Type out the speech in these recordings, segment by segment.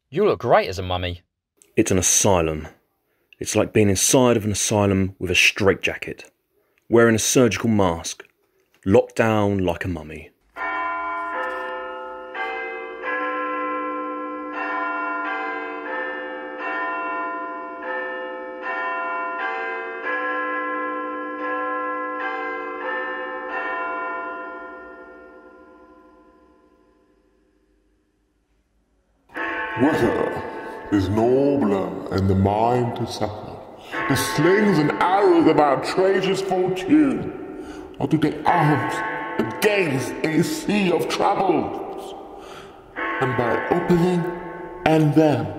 You look great as a mummy. It's an asylum. It's like being inside of an asylum with a straitjacket, wearing a surgical mask, locked down like a mummy. Whatever is nobler in the mind to suffer, the slings and arrows of our traitors' fortune, or to take arms against a sea of troubles, and by opening and them.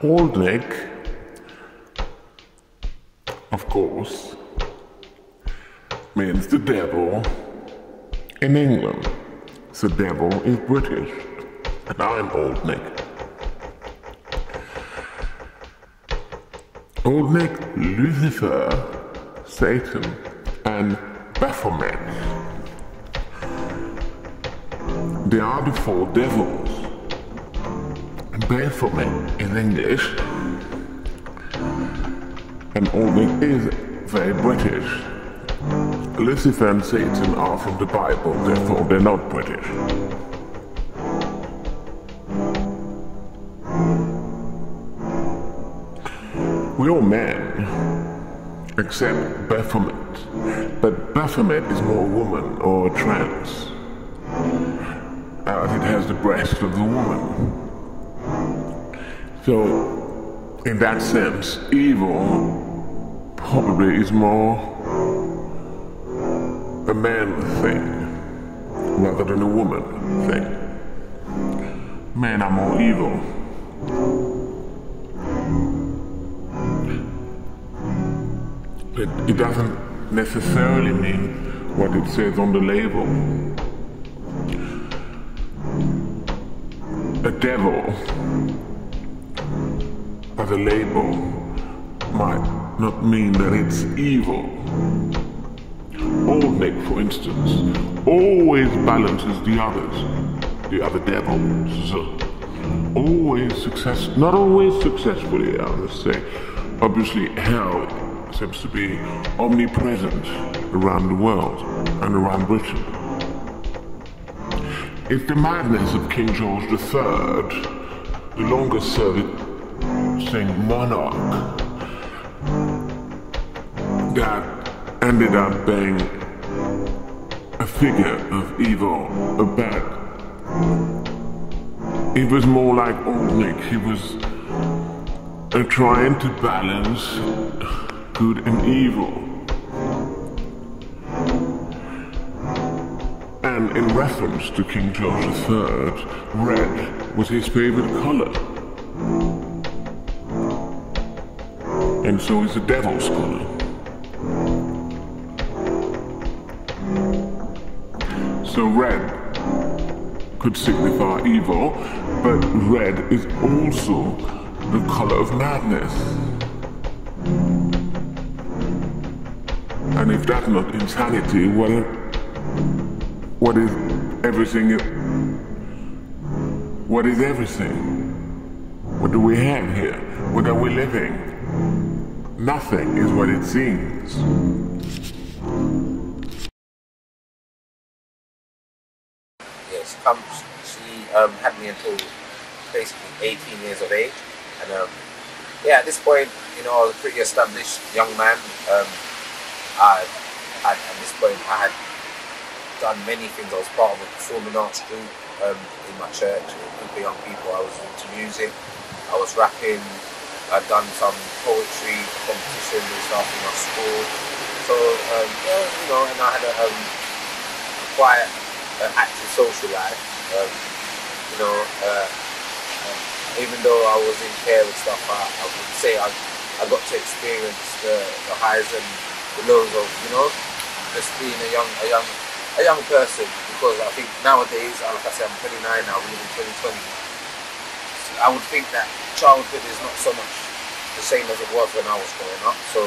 Old Nick, of course, means the devil in England. The devil is British, and I'm Old Nick. Old Nick, Lucifer, Satan, and Baphomet. They are the four devils. Baphomet in English, and Old Nick is very British. Lucifer and Satan are from the Bible, therefore they're not British. We're all men, except Baphomet, but Baphomet is more woman or trans, as it has the breast of the woman. So, in that sense, evil probably is more a man thing rather than a woman thing. Men are more evil. But it doesn't necessarily mean what it says on the label. A devil as a label might not mean that it's evil. Old Nick, for instance, always balances the other devils. Not always successfully, I must say. Obviously, hell seems to be omnipresent around the world and around Britain. It's the madness of King George III, the longest serving monarch, that ended up being a figure of evil, a bad. It was more like Old Nick. He was trying to balance good and evil. And in reference to King George III, red was his favorite color. And so is the devil's color. So red could signify evil, but red is also the color of madness. And if that's not insanity, what is everything? What is everything? What do we have here? What are we living? Nothing is what it seems. Yes, she had me until basically 18 years of age, and yeah, at this point, you know, I was a pretty established young man. At this point, I had done many things. I was part of a performing arts group in my church, a group of young people. I was into music, I was rapping, I'd done some poetry competitions and stuff in my school. So yeah, you know, and I had a quite active social life. You know, even though I was in care and stuff, I would say I got to experience the highs and the lows of, you know, just being a young person. Because I think nowadays, like I said, I'm 29 now, we live in 2020. I would think that childhood is not so much the same as it was when I was growing up. So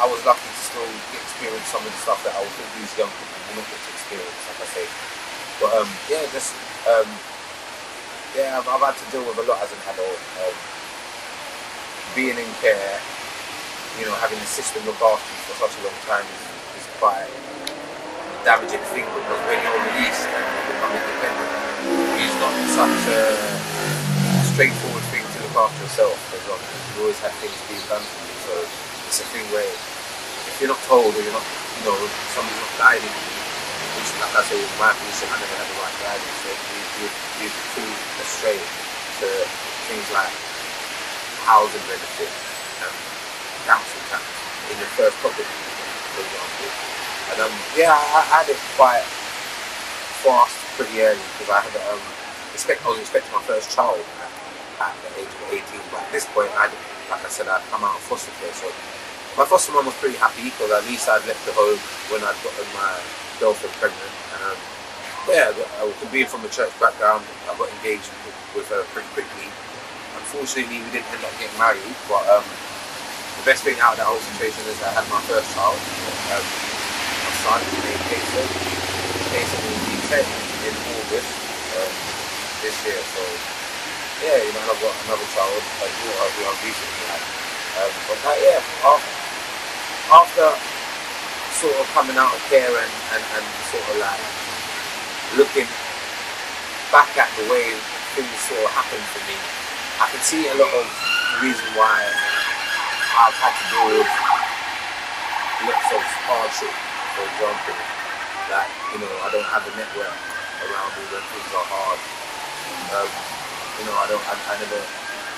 I was lucky to still experience some of the stuff that I would think these young people will not get to experience, like I say. But yeah, just yeah, I've had to deal with a lot as an adult. Being in care, you know, having the system look after you for such a long time is quite a damaging thing, because when you're released and you become independent, it's not such a straightforward thing to look after yourself, as well. You always have things being done for you. So it's a thing where if you're not told, or you're not, you know, somebody's not guiding you, which, like I say, with my position, I never had the right guidance, so you fall astray to things like housing benefit and council tax in your first property, for example. And yeah, I had it quite fast, pretty early, because I had I was expecting my first child at the age of 18. But at this point, like I said, I'd come out of foster care. So my foster mum was pretty happy, because at least I'd left the home when I'd gotten my girlfriend pregnant. And yeah, being from a church background, I got engaged with her pretty quickly. Unfortunately, we didn't end up getting married, but the best thing out of that whole situation is I had my first child, my son, named Jason. Jason will be 10 in August this year. So yeah, you know, I've got another child, a daughter who I've recently had. But yeah, after sort of coming out of care and sort of like looking back at the way things sort of happened for me, I can see a lot of the reason why I've had to deal with lots of hardship. For example, that, you know, I don't have a network around me when things are hard. You know, I never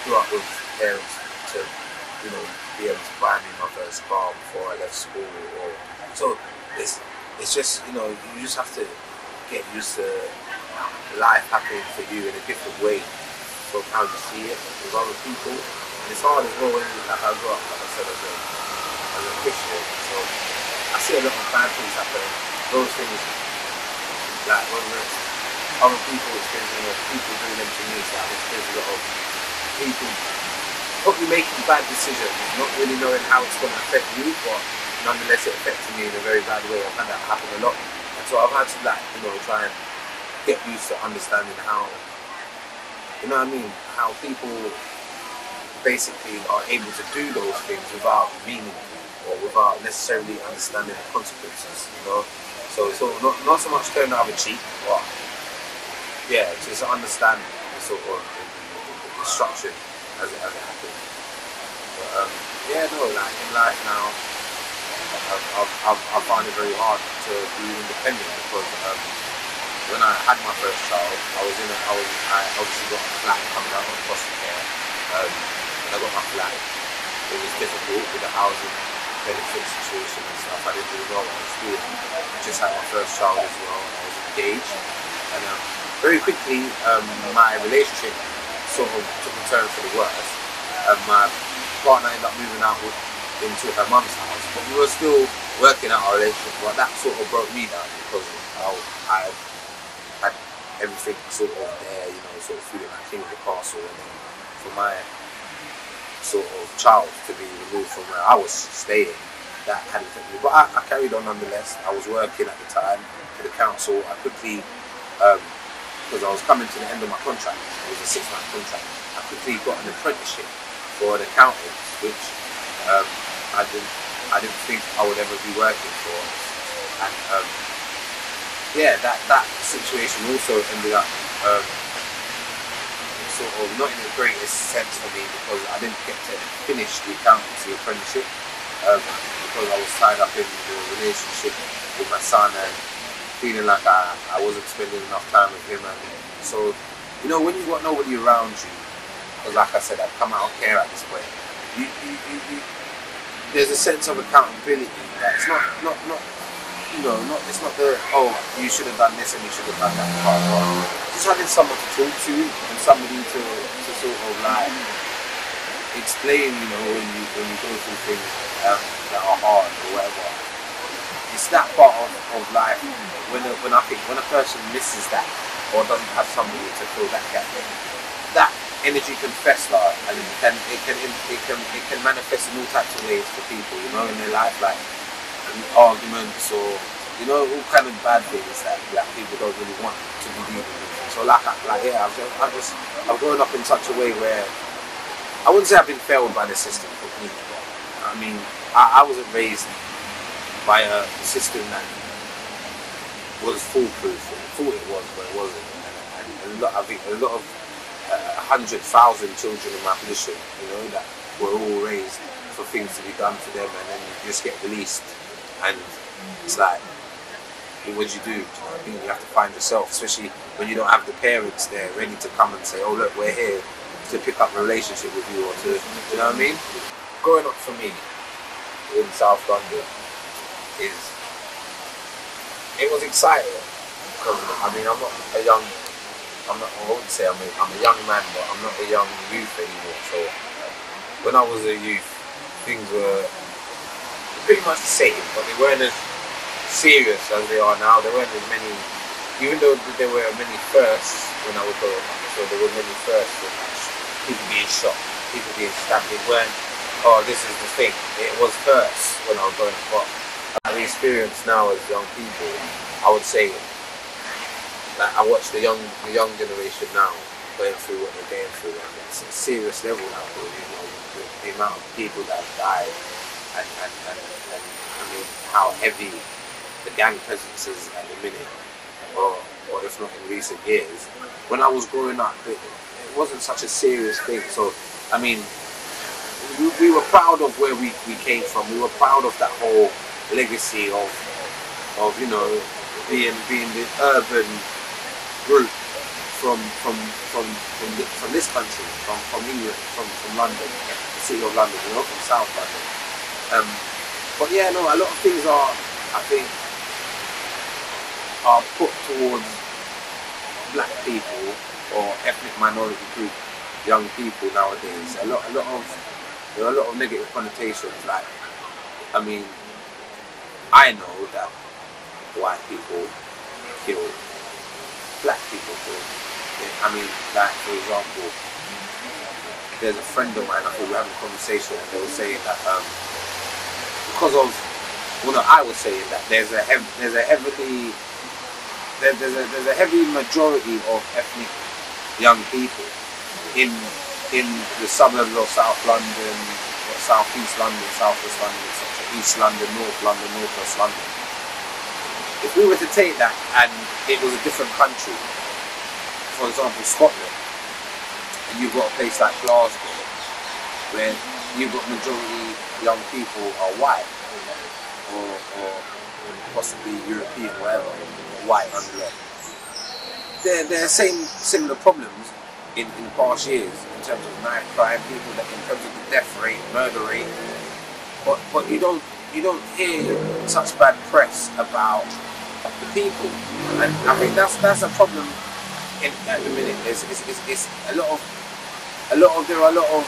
grew up with parents to, you know, be able to buy me my first car before I left school. So it's just, you know, you just have to get used to life happening for you in a different way from how you see it with other people. And it's hard as well when, like, I grew up, like I said, as a Christian. So I see a lot of bad things happening. Those things, like when other people experiencing it, people doing them to me, so I've experienced a lot of people probably making bad decisions, not really knowing how it's going to affect you, but nonetheless it affected me in a very bad way. I've had that happen a lot. And so I've had to, like, you know, try and get used to understanding how, you know what I mean, how people basically are able to do those things without meaning or without necessarily understanding the consequences, you know. So it's all, not so much turn the other cheek, but yeah, just understand the sort of the structure as it happens. But yeah, no, like in life now, I find it very hard to be independent, because when I had my first child, I obviously got a flat coming out of foster care. When I got my flat, it was difficult with the housing benefit situation and stuff. I didn't really know what I was doing. I just had my first child as well. I was engaged, and very quickly my relationship sort of took a turn for the worse. My partner ended up moving out into her mum's house, but we were still working out our relationship. But that sort of broke me down, because I had everything sort of there, you know, sort of feeling like king of the castle, and then for my sort of child to be removed from where I was staying, that had affected me. But I carried on nonetheless. I was working at the time for the council. I quickly, because I was coming to the end of my contract, it was a 6-month contract, I quickly got an apprenticeship for an accountant, which I didn't think I would ever be working for. And yeah, that situation also ended up sort of not in the greatest sense for me, because I didn't get to finish the accountancy apprenticeship because I was tied up in the relationship with my son and feeling like I wasn't spending enough time with him. And so, you know, when you've got nobody around you because like I said, I've come out of care at this point. You, there's a sense of accountability. That it's not it's not the, oh, you should have done this and you should have done that part. Just having someone to talk to and somebody to sort of like explain, when you go through things that are hard or whatever. It's that part of life when I think when a person misses that or doesn't have somebody to fill that gap, that energy can fester and it can manifest in all types of ways for people, in their life, like arguments or all kind of bad things that people don't really want to be dealing with. So I've grown up in such a way where I wouldn't say I've been failed by the system completely. I mean, I wasn't raised by a system that was foolproof. I thought it was, but it wasn't. And I think a lot of 100,000 children in my position, that were all raised for things to be done for them, and then you just get released, and it's like, what do you do? You have to find yourself, especially when you don't have the parents there ready to come and say, oh look, we're here to pick up a relationship with you, or to, you know what I mean? Growing up for me in South London it was exciting, because I mean, I wouldn't say I'm a young man, but I'm not a young youth anymore. So when I was a youth, things were pretty much the same, but they weren't as serious as they are now. There weren't as many, even though there were many firsts when I was growing up. So there were many firsts, and people being shot, people being stabbed. It weren't, oh, this is the thing. It was first when I was growing up. But the experience now as young people, I would say that I watch the young generation now going through what they're going through, and it's a serious level now. The amount of people that have died, and I mean how heavy the gang presence is at the minute, or if not in recent years. When I was growing up, it wasn't such a serious thing. So I mean, we were proud of where we came from. We were proud of that whole legacy of being the urban group from this country, from England, from London, the city of London, from South London. But yeah, no, a lot of things are, I think, are put towards black people or ethnic minority group young people nowadays. There are a lot of negative connotations. Like, I mean, I know that white people kill black people too. I mean, like, for example, there's a friend of mine, I thought we were having a conversation, and they were saying that because of, I was saying that there's a heavy majority of ethnic young people in the suburbs of South London, South East London, South West London, etc., East London, North West London. If we were to take that and it was a different country, for example Scotland, and you've got a place like Glasgow, where you've got majority young people are white, or possibly European, whatever, white nonetheless. There are similar problems in past years in terms of knife crime, in terms of the death rate, murder rate, but you don't hear such bad press about the people, and I think that's a problem at the minute. It's there are a lot of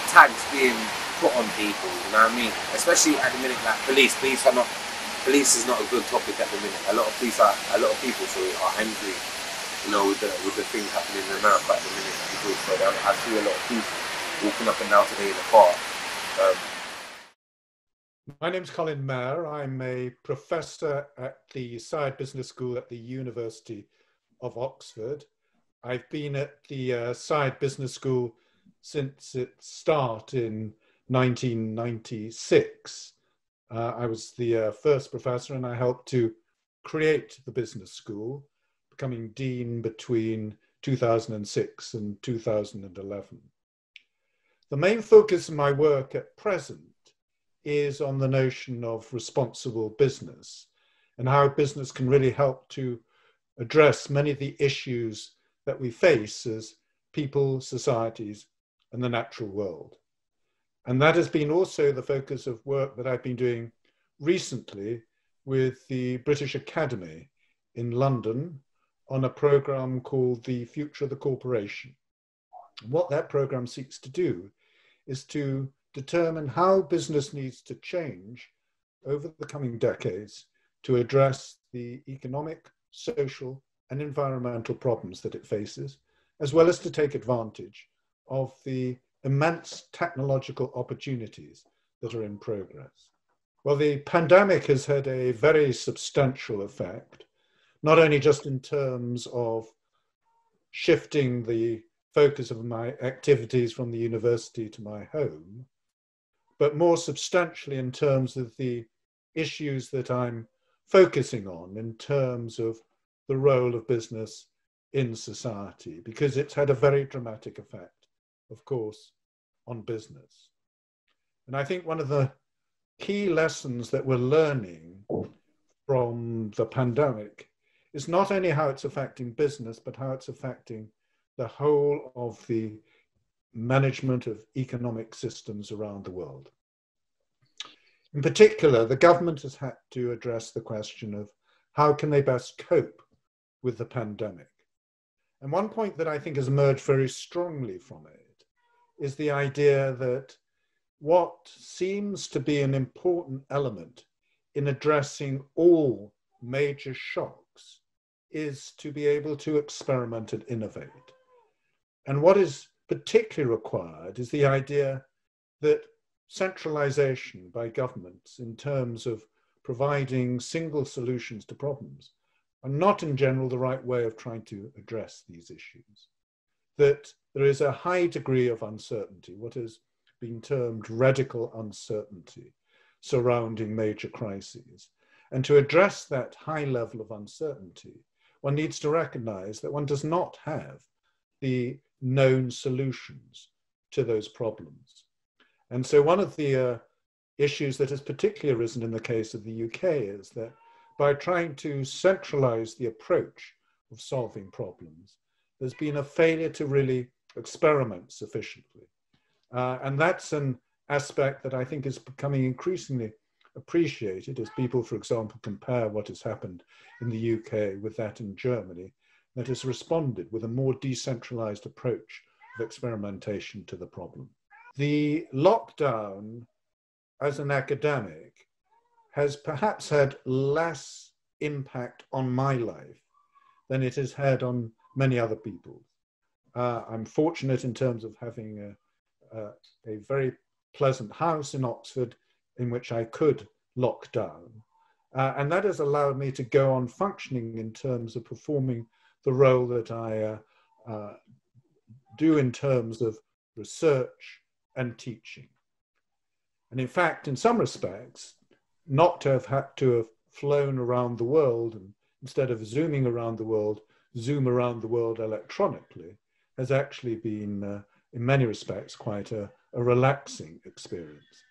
tags being put on people, you know what I mean? Especially at the minute, like police is not a good topic at the minute. A lot of people are angry, with the thing happening in America at the minute. So I see a lot of people walking up and down today in the car. My name's Colin Mayer. I'm a professor at the Side Business School at the University of Oxford. I've been at the Side Business School since its start in 1996. I was the first professor, and I helped to create the business school, becoming dean between 2006 and 2011. The main focus of my work at present is on the notion of responsible business and how business can really help to address many of the issues that we face as people, societies, and the natural world. And that has been also the focus of work that I've been doing recently with the British Academy in London on a program called The Future of the Corporation. And what that program seeks to do is to determine how business needs to change over the coming decades to address the economic, social, and environmental problems that it faces, as well as to take advantage of the immense technological opportunities that are in progress. Well, the pandemic has had a very substantial effect, not only just in terms of shifting the focus of my activities from the university to my home, but more substantially in terms of the issues that I'm focusing on in terms of the role of business in society, because it's had a very dramatic effect, of course, on business. And I think one of the key lessons that we're learning from the pandemic is not only how it's affecting business, but how it's affecting the whole of the management of economic systems around the world. In particular, the government has had to address the question of how can they best cope with the pandemic. And one point that I think has emerged very strongly from it is the idea that what seems to be an important element in addressing all major shocks is to be able to experiment and innovate. And what is particularly required is the idea that centralization by governments in terms of providing single solutions to problems are not in general the right way of trying to address these issues. That there is a high degree of uncertainty, what has been termed radical uncertainty, surrounding major crises. And to address that high level of uncertainty, one needs to recognize that one does not have the known solutions to those problems. And so one of the issues that has particularly arisen in the case of the UK is that by trying to centralize the approach of solving problems, there's been a failure to really experiment sufficiently. And that's an aspect that I think is becoming increasingly appreciated as people, for example, compare what has happened in the UK with that in Germany, that has responded with a more decentralized approach of experimentation to the problem. The lockdown as an academic has perhaps had less impact on my life than it has had on many other people. I'm fortunate in terms of having a very pleasant house in Oxford in which I could lock down. And that has allowed me to go on functioning in terms of performing the role that I do in terms of research and teaching. And in fact, in some respects, not to have had to have flown around the world and instead of zooming around the world, zoom around the world electronically has actually been, in many respects, quite a relaxing experience.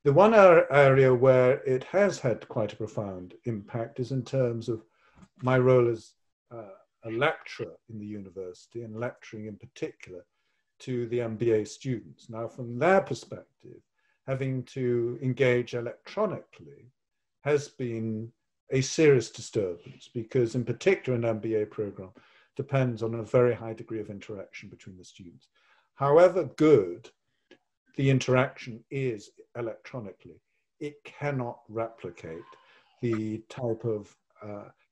The one area where it has had quite a profound impact is in terms of my role as a lecturer in the university and lecturing in particular to the MBA students. Now, from their perspective, having to engage electronically has been a serious disturbance because in particular an MBA program depends on a very high degree of interaction between the students. However good the interaction is electronically, it cannot replicate the type of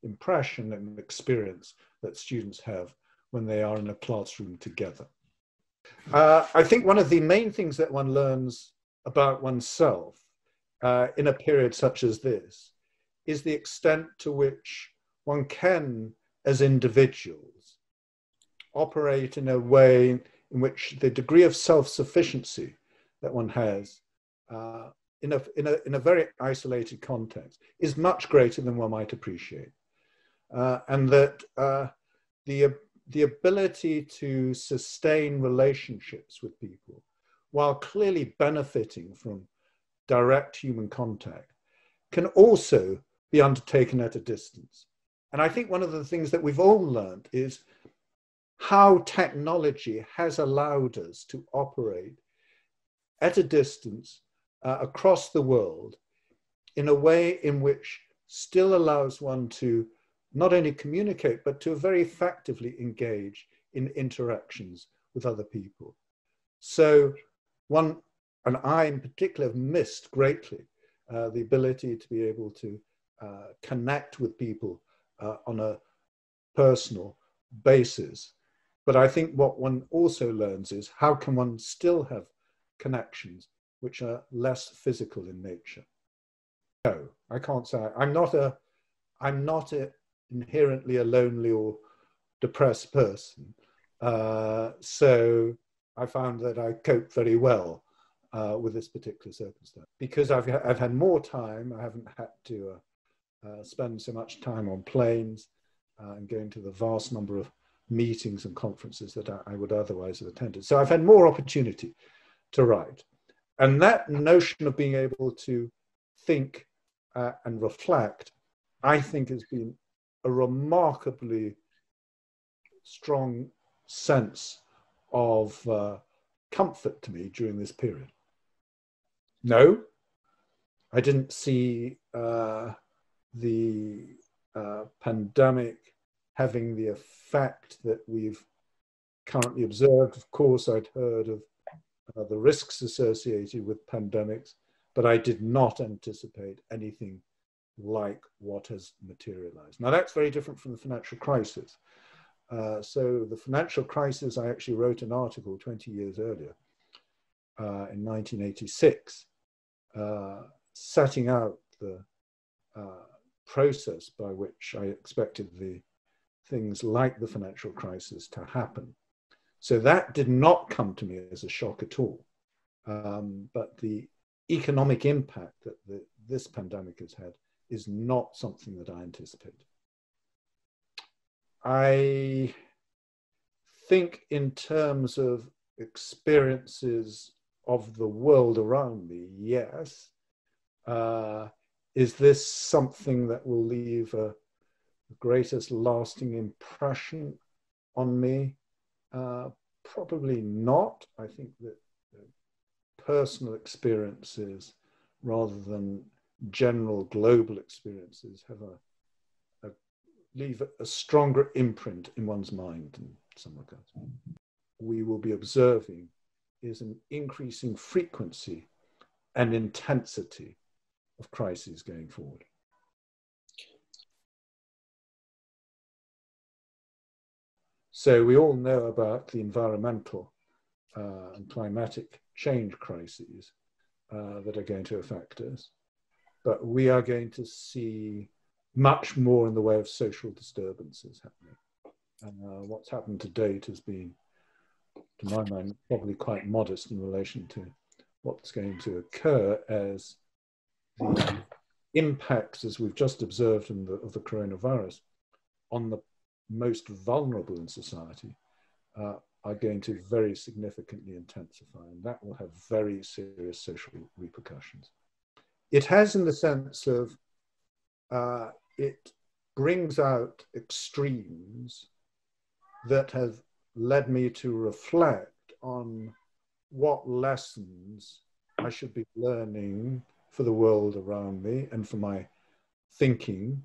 impression and experience that students have when they are in a classroom together. I think one of the main things that one learns about oneself in a period such as this is the extent to which one can, as individuals, operate in a way in which the degree of self-sufficiency that one has in a very isolated context is much greater than one might appreciate. And that the ability to sustain relationships with people while clearly benefiting from direct human contact can also be undertaken at a distance. And I think one of the things that we've all learned is how technology has allowed us to operate at a distance across the world in a way in which still allows one to not only communicate, but to very effectively engage in interactions with other people. So one, and I in particular, have missed greatly the ability to be able to connect with people on a personal basis. But I think what one also learns is how can one still have connections which are less physical in nature. No, I can't say I'm not inherently a lonely or depressed person. So I found that I coped very well with this particular circumstance. Because I've had more time, I haven't had to spend so much time on planes and going to the vast number of meetings and conferences that I would otherwise have attended. So I've had more opportunity to write. And that notion of being able to think and reflect, I think has been a remarkably strong sense of comfort to me during this period. No, I didn't see the pandemic having the effect that we've currently observed. Of course, I'd heard of the risks associated with pandemics, but I did not anticipate anything like what has materialized. Now, that's very different from the financial crisis. So the financial crisis, I actually wrote an article 20 years earlier, in 1986, setting out the process by which I expected the things like the financial crisis to happen. So that did not come to me as a shock at all. But the economic impact that this pandemic has had is not something that I anticipated. I think in terms of experiences of the world around me, yes. Is this something that will leave the greatest lasting impression on me? Probably not. I think that personal experiences rather than general global experiences have leave a stronger imprint in one's mind in some regards. We will be observing is an increasing frequency and intensity of crises going forward. So we all know about the environmental and climatic change crises that are going to affect us, but we are going to see much more in the way of social disturbances happening. What's happened to date has been, to my mind, probably quite modest in relation to what's going to occur as the impacts, as we've just observed of the coronavirus, on the most vulnerable in society are going to very significantly intensify, and that will have very serious social repercussions. It has in the sense of it brings out extremes that have led me to reflect on what lessons I should be learning for the world around me and for my thinking.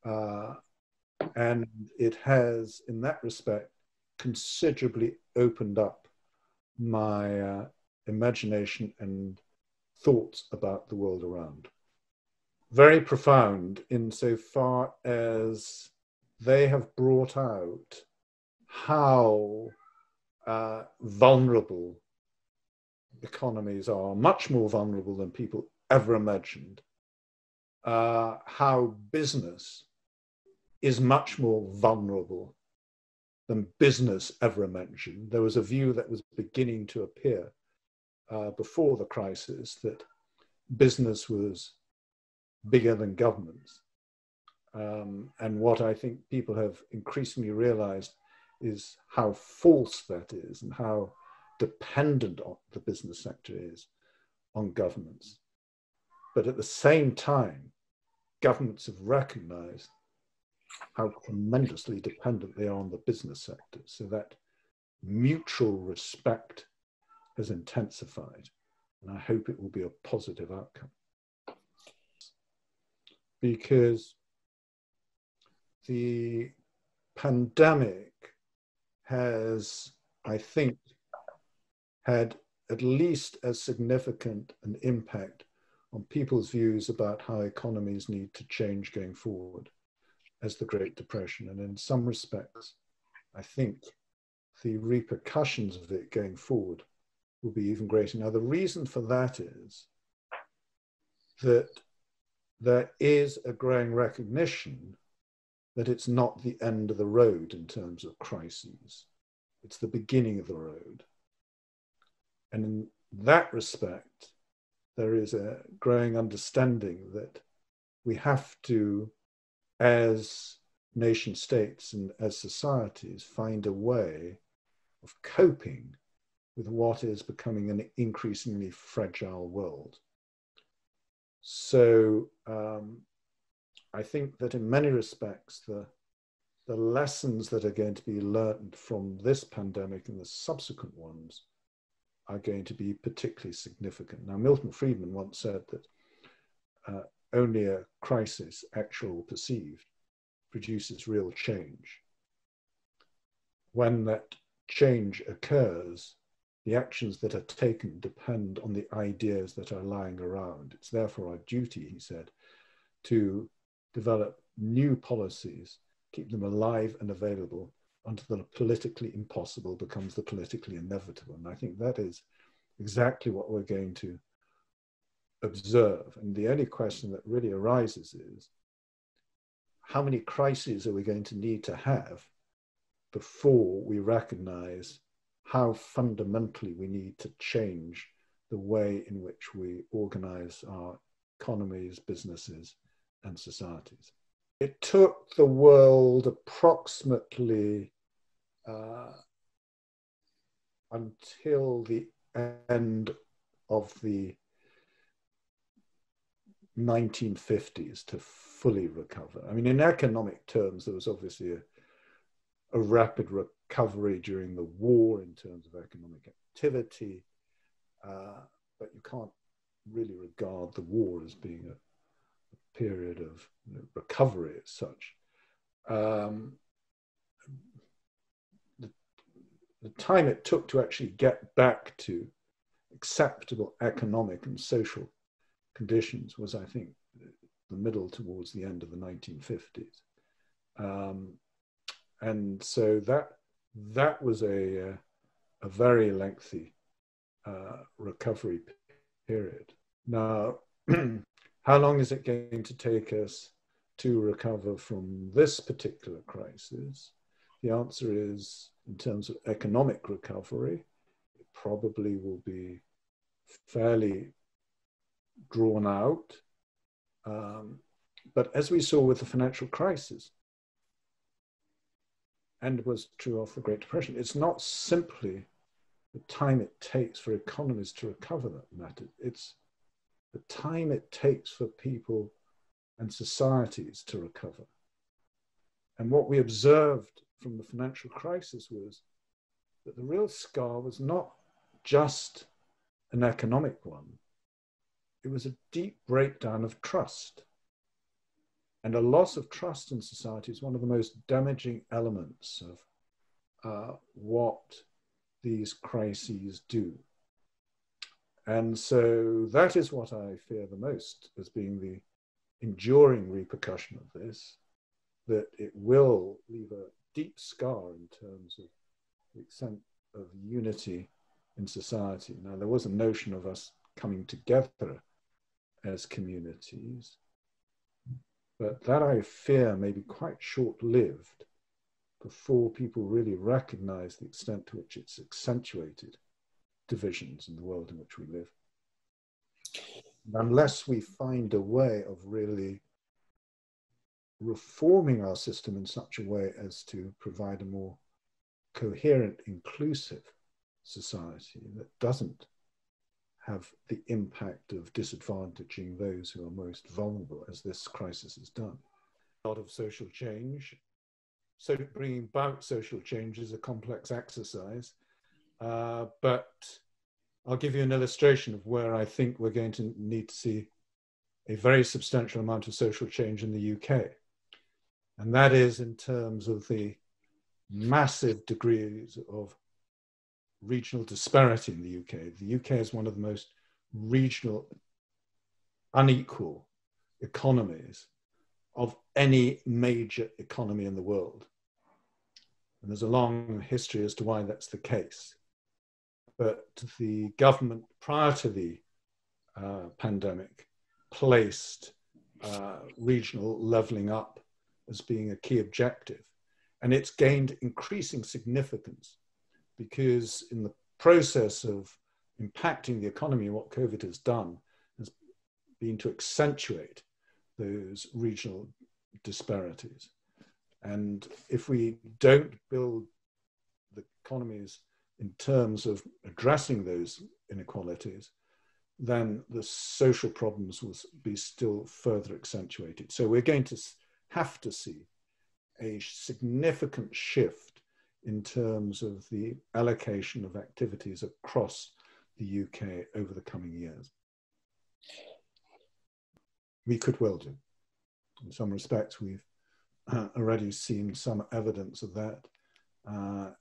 And it has, in that respect, considerably opened up my imagination and thoughts about the world around. Very profound insofar as they have brought out how vulnerable economies are, much more vulnerable than people ever imagined, how business is much more vulnerable than business ever imagined. There was a view that was beginning to appear before the crisis that business was bigger than governments. And what I think people have increasingly realized is how false that is and how dependent the business sector is on governments. But at the same time, governments have recognized how tremendously dependent they are on the business sector. So that mutual respect has intensified, and I hope it will be a positive outcome. Because the pandemic has, I think, had at least as significant an impact on people's views about how economies need to change going forward as the Great Depression. And in some respects, I think the repercussions of it going forward will be even greater. Now, the reason for that is that there is a growing recognition that it's not the end of the road in terms of crises. It's the beginning of the road. And in that respect, there is a growing understanding that we have to, as nation states and as societies, find a way of coping with what is becoming an increasingly fragile world. So I think that in many respects, the lessons that are going to be learned from this pandemic and the subsequent ones are going to be particularly significant. Now, Milton Friedman once said that only a crisis, actual or perceived, produces real change. When that change occurs, the actions that are taken depend on the ideas that are lying around. It's therefore our duty, he said, to develop new policies, keep them alive and available until the politically impossible becomes the politically inevitable. And I think that is exactly what we're going to observe. And the only question that really arises is, how many crises are we going to need to have before we recognize how fundamentally we need to change the way in which we organize our economies, businesses, and societies? It took the world approximately until the end of the 1950s to fully recover. I mean, in economic terms, there was obviously a rapid recovery during the war in terms of economic activity, but you can't really regard the war as being a period of recovery as such. The time it took to actually get back to acceptable economic and social conditions was, I think, the middle towards the end of the 1950s. And so that was a very lengthy recovery period. Now, how long is it going to take us to recover from this particular crisis? The answer is, in terms of economic recovery, it probably will be fairly drawn out. But as we saw with the financial crisis, and was true of the Great Depression, it's not simply the time it takes for economies to recover that matters. It's the time it takes for people and societies to recover. And what we observed from the financial crisis was that the real scar was not just an economic one. It was a deep breakdown of trust. And a loss of trust in society is one of the most damaging elements of what these crises do. And so that is what I fear the most as being the enduring repercussion of this, that it will leave a deep scar in terms of the extent of unity in society. Now, there was a notion of us coming together as communities, but that I fear may be quite short-lived before people really recognize the extent to which it's accentuated divisions in the world in which we live. Unless we find a way of really reforming our system in such a way as to provide a more coherent, inclusive society that doesn't have the impact of disadvantaging those who are most vulnerable, as this crisis has done, lot of social change. So bringing about social change is a complex exercise, but I'll give you an illustration of where I think we're going to need to see a very substantial amount of social change in the UK. And that is in terms of the massive degrees of regional disparity in the UK. The UK is one of the most regional, unequal economies of any major economy in the world. And there's a long history as to why that's the case. But the government prior to the pandemic placed regional levelling up as being a key objective. And it's gained increasing significance because in the process of impacting the economy, what COVID has done has been to accentuate those regional disparities. And if we don't build the economies in terms of addressing those inequalities, then the social problems will be still further accentuated. So we're going to have to see a significant shift in terms of the allocation of activities across the UK over the coming years. We could well do. In some respects, we've already seen some evidence of that.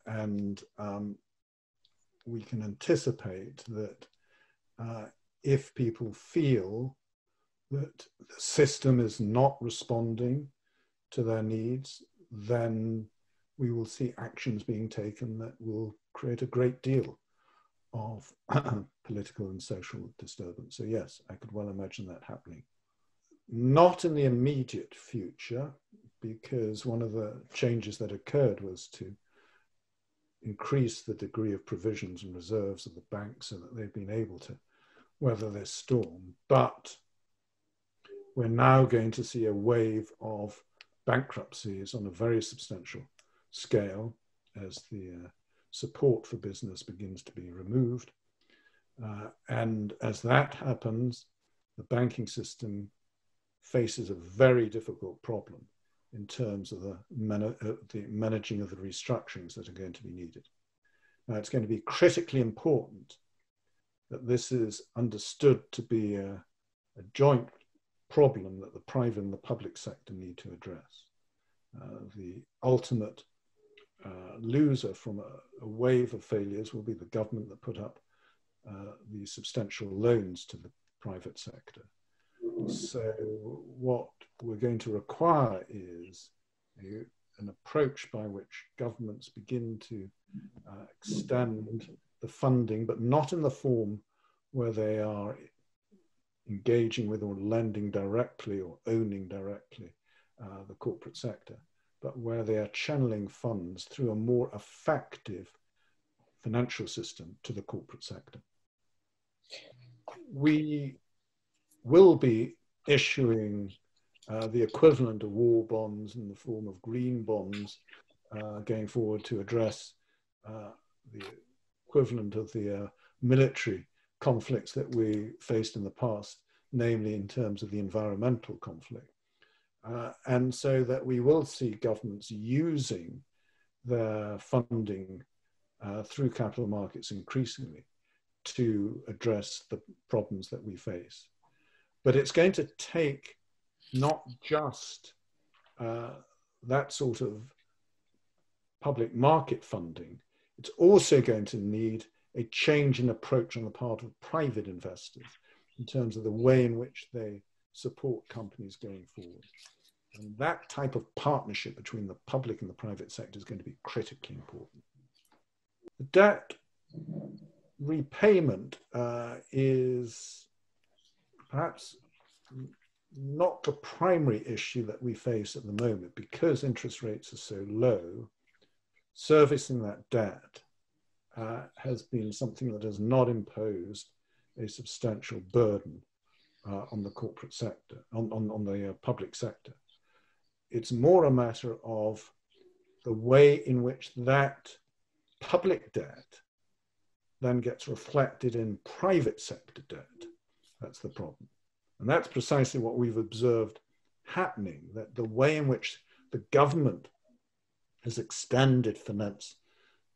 And we can anticipate that if people feel that the system is not responding to their needs, then we will see actions being taken that will create a great deal of political and social disturbance. So yes, I could well imagine that happening. Not in the immediate future, because one of the changes that occurred was to increase the degree of provisions and reserves of the banks so that they've been able to weather this storm. But we're now going to see a wave of bankruptcies on a very substantial scale as the support for business begins to be removed. And as that happens, the banking system faces a very difficult problem in terms of the managing of the restructurings that are going to be needed. Now, it's going to be critically important that this is understood to be a joint problem that the private and the public sector need to address. The ultimate loser from a wave of failures will be the government that put up the substantial loans to the private sector. So what we're going to require is an approach by which governments begin to extend the funding, but not in the form where they are engaging with or lending directly or owning directly the corporate sector, but where they are channeling funds through a more effective financial system to the corporate sector. We will be issuing the equivalent of war bonds in the form of green bonds going forward to address the equivalent of the military conflicts that we faced in the past, namely in terms of the environmental conflict. And so that we will see governments using their funding through capital markets increasingly to address the problems that we face. But it's going to take not just that sort of public market funding, it's also going to need a change in approach on the part of private investors in terms of the way in which they support companies going forward. And that type of partnership between the public and the private sector is going to be critically important. The debt repayment is perhaps not the primary issue that we face at the moment, because interest rates are so low. Servicing that debt has been something that has not imposed a substantial burden on the corporate sector, on the public sector. It's more a matter of the way in which that public debt then gets reflected in private sector debt. That's the problem. And that's precisely what we've observed happening, that the way in which the government has extended finance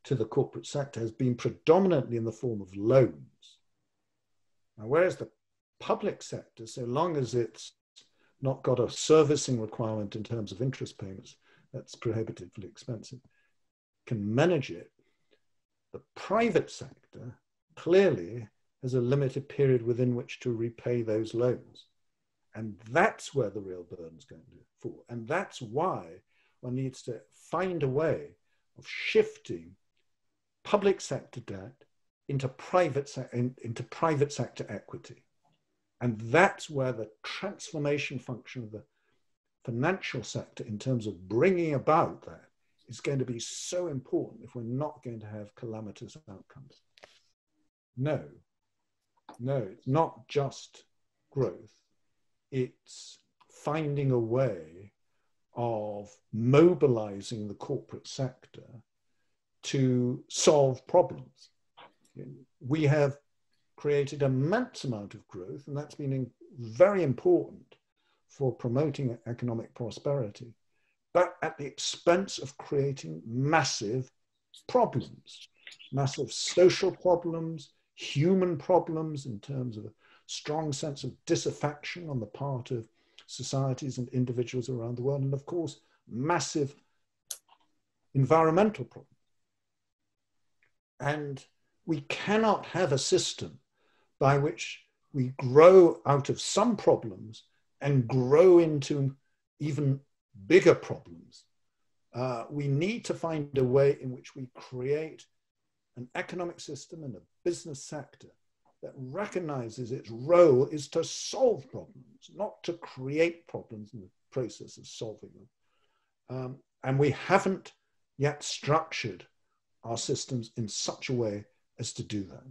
to the corporate sector has been predominantly in the form of loans. Now, whereas the public sector, so long as it's not got a servicing requirement in terms of interest payments, that's prohibitively expensive, can manage it, the private sector clearly has a limited period within which to repay those loans. And that's where the real burden is going to fall. And that's why one needs to find a way of shifting public sector debt into private sector equity. And that's where the transformation function of the financial sector in terms of bringing about that is going to be so important if we're not going to have calamitous outcomes. No, it's not just growth. It's finding a way of mobilizing the corporate sector to solve problems. We have created an immense amount of growth, and that's been very important for promoting economic prosperity, but at the expense of creating massive problems, massive social problems, human problems in terms of a strong sense of disaffection on the part of societies and individuals around the world, and of course, massive environmental problems. And we cannot have a system by which we grow out of some problems and grow into even bigger problems. We need to find a way in which we create an economic system and a business sector that recognizes its role is to solve problems, not to create problems in the process of solving them. And we haven't yet structured our systems in such a way as to do that.